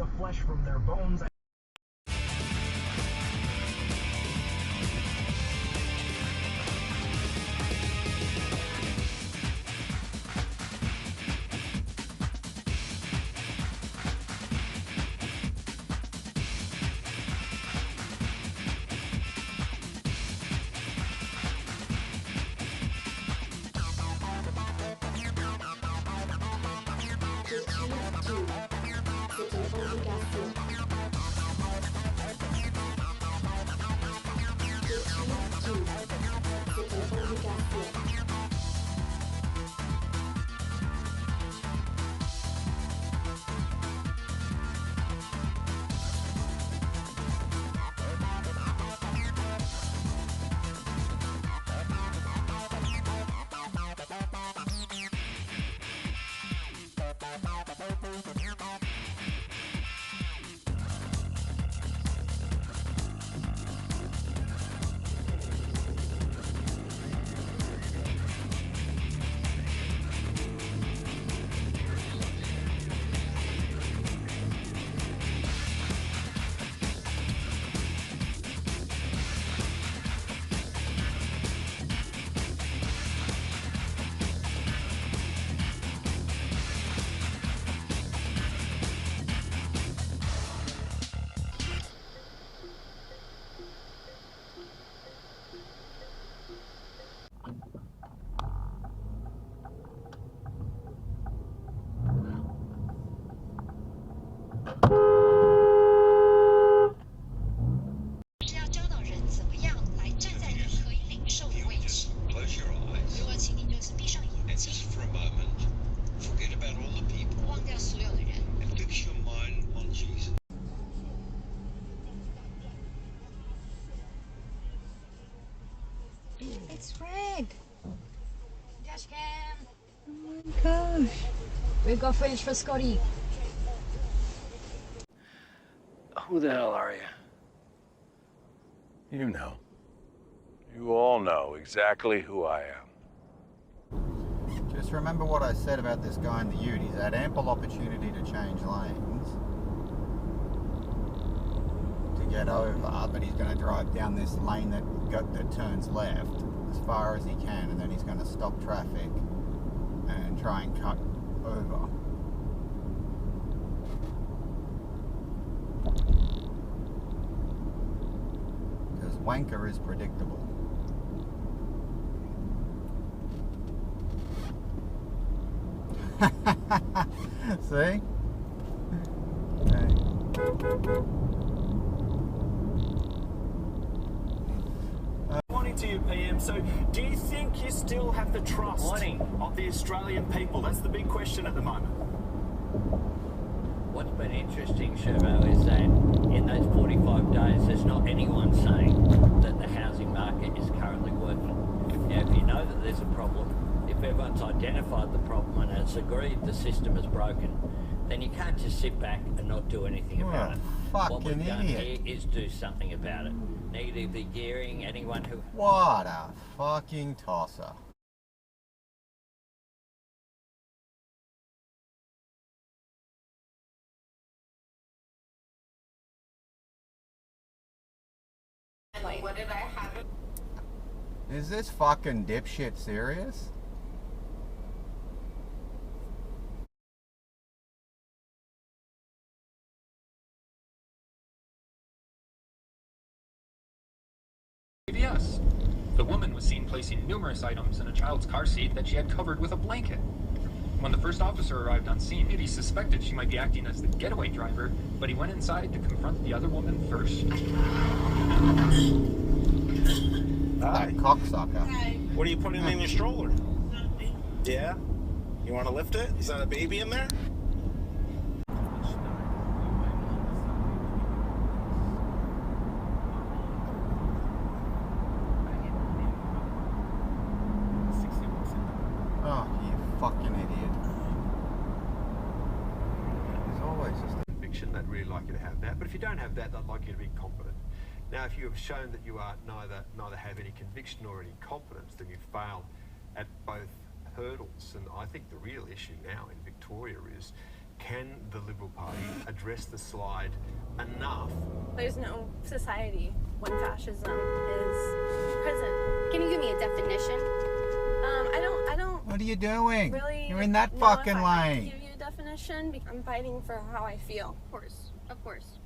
the flesh from their bones. It's red. Dash cam. Oh my gosh. We've got footage for Scotty. Who the hell are you? You know. You all know exactly who I am. Just remember what I said about this guy in the ute. He's had ample opportunity to change lanes to get over, but he's going to drive down this lane that turns left as far as he can, and then he's going to stop traffic and try and cut over. Because wanker is predictable. See? Okay. 22 PM. So do you think you still have the trust of the Australian people? That's the big question at the moment. What's been interesting, Chervo, is that in those 45 days, there's not anyone saying that the housing market is currently working. Now, if you know that there's a problem, if everyone's identified the problem and it's agreed the system is broken, then you can't just sit back and not do anything about it. What we've done here is do something about it. Negatively gearing anyone who... What a fucking tosser. What did I have? Is this fucking dipshit serious? Yes. The woman was seen placing numerous items in a child's car seat that she had covered with a blanket. When the first officer arrived on scene, he suspected she might be acting as the getaway driver, but he went inside to confront the other woman first. That cocksucker. Hi. What are you putting in your stroller? Yeah? You want to lift it? Is that a baby in there? Oh, you fucking idiot. There's always just a conviction. They'd really like you to have that. But if you don't have that, they'd like you to be competent. Now, if you have shown that you are neither have any conviction nor any competence, then you've failed at both hurdles. And I think the real issue now in Victoria is, Can the Liberal Party address the slide enough? There's no society when fascism is present. Can you give me a definition? I don't. What are you doing? Really, You're in that know fucking if I have to lane. give you a definition. I'm fighting for how I feel. Of course.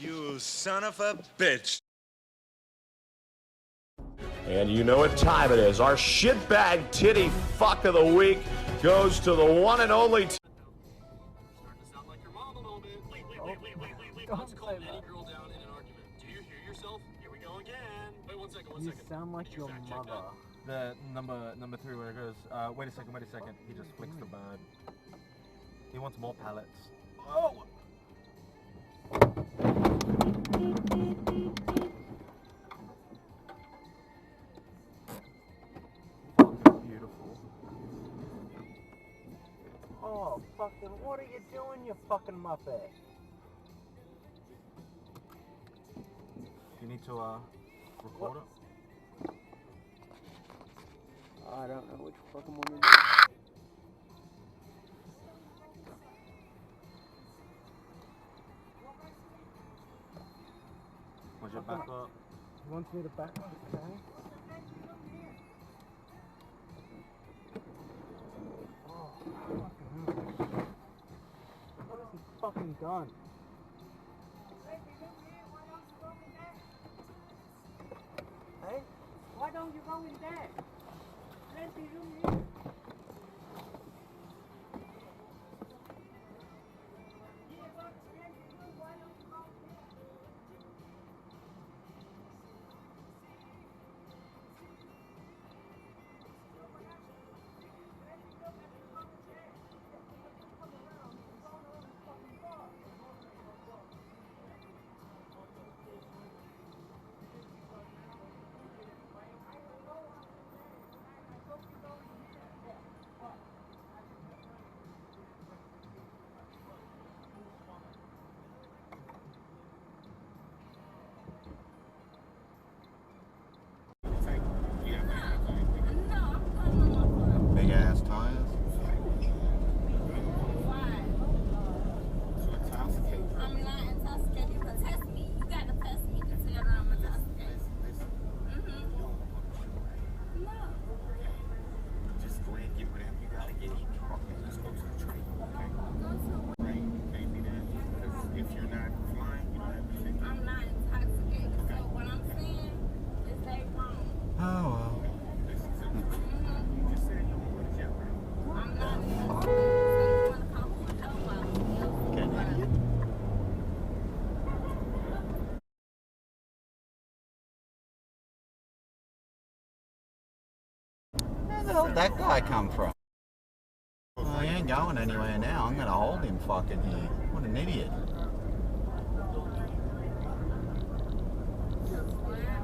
You son of a bitch. And you know what time it is. Our shitbag titty fuck of the week goes to the one and only... Starting to sound like your mom a little bit. Wait. Let's calm any girl down in an argument. Do you hear yourself? Here we go again. Wait, one second. You sound like your mother. The number 3 where it goes, wait a second. He just flicks the bird. He wants more pallets. Oh! Fucking beautiful. Oh, fucking, what are you doing, you fucking muppet? You need to, record it? I don't know which fucking one it is. Was your back up? He wants me to back up, okay? Oh, fucking hell. What has he fucking done? Hey? Why don't you go in there? Let me room here. Big ass tires. I'm not intoxicated. You can test me. You gotta test me to tell that I'm intoxicated. No. Just go ahead and get whatever you gotta get. Let's go to the train, okay? Right, can't be that. Because if you're not flying, you don't have to sit. I'm not intoxicated. So what I'm saying is they wrong. Oh well. You just said you don't want to jump. I'm not intoxicated. So you want to come home and tell me Where the hell did that guy come from? Oh, he ain't going anywhere now. I'm gonna hold him fucking here. What an idiot.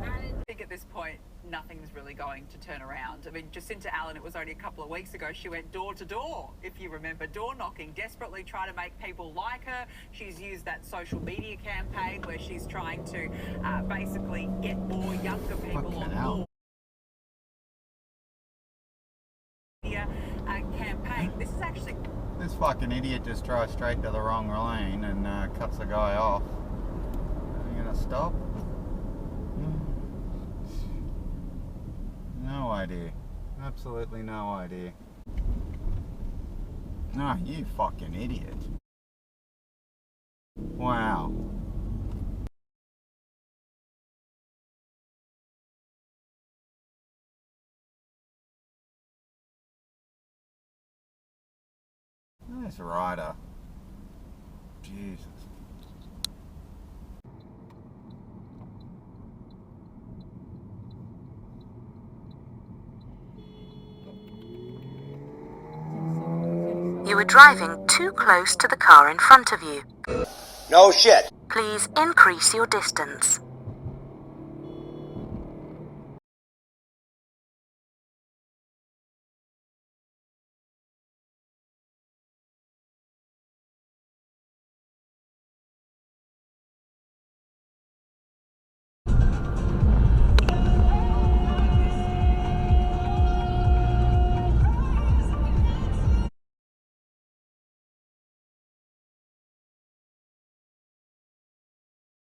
I think at this point, nothing's really going to turn around. I mean, Jacinta Allen, it was only a couple of weeks ago, she went door to door, if you remember, door knocking, desperately trying to make people like her. She's used that social media campaign where she's trying to basically get more younger people on board. Campaign. This is actually... This fucking idiot just drives straight to the wrong lane and cuts the guy off. Are you gonna stop? No idea. Absolutely no idea. Ah, you fucking idiot. Wow. Nice rider. Jesus. You were driving too close to the car in front of you. No shit. Please increase your distance.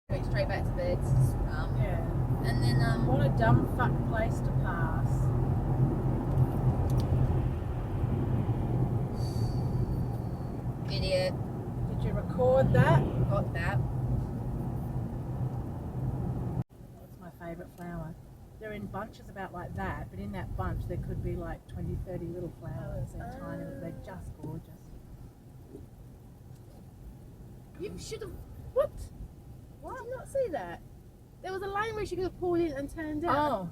Going straight back to bed. Yeah. And then What a dumb fuck place to pass. Idiot. Did you record that? Got that. That's my favourite flower. They're in bunches about like that, but in that bunch there could be like 20, 30 little flowers. They're tiny, but they're just gorgeous. You should have. What? What? Did you not see that? There was a lane where she could have pulled in and turned down. Oh.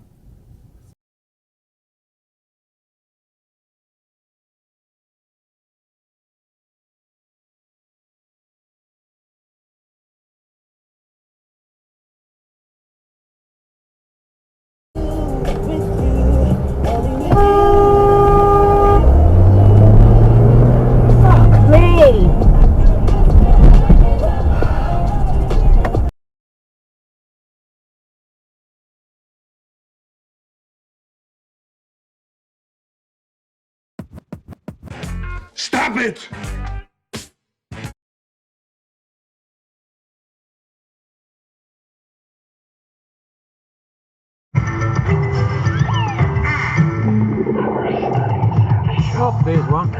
Stop it! Oh, there's one.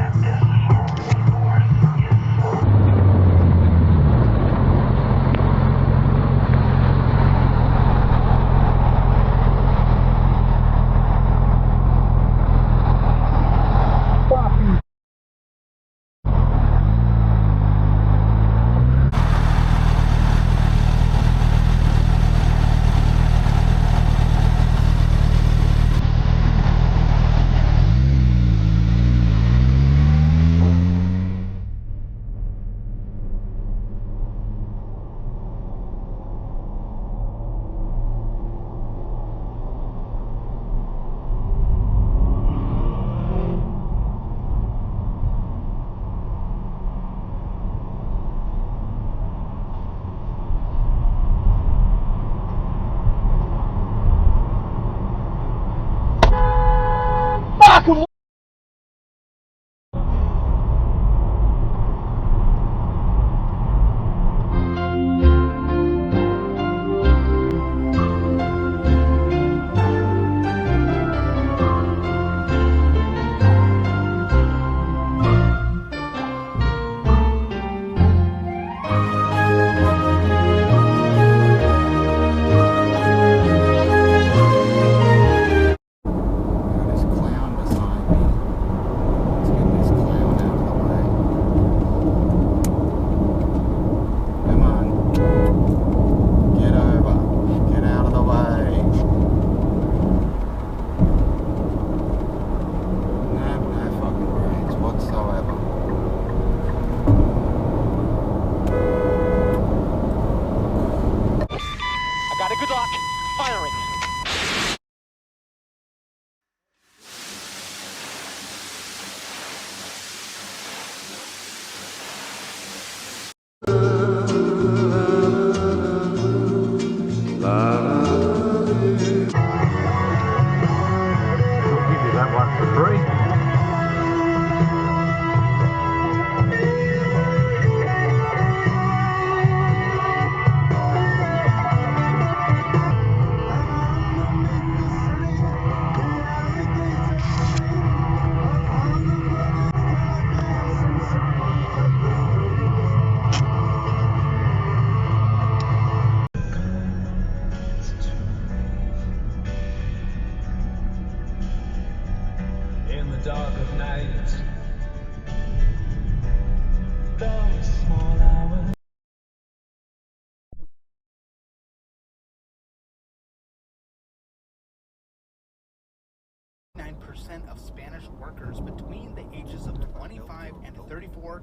Of Spanish workers between the ages of 25 and 34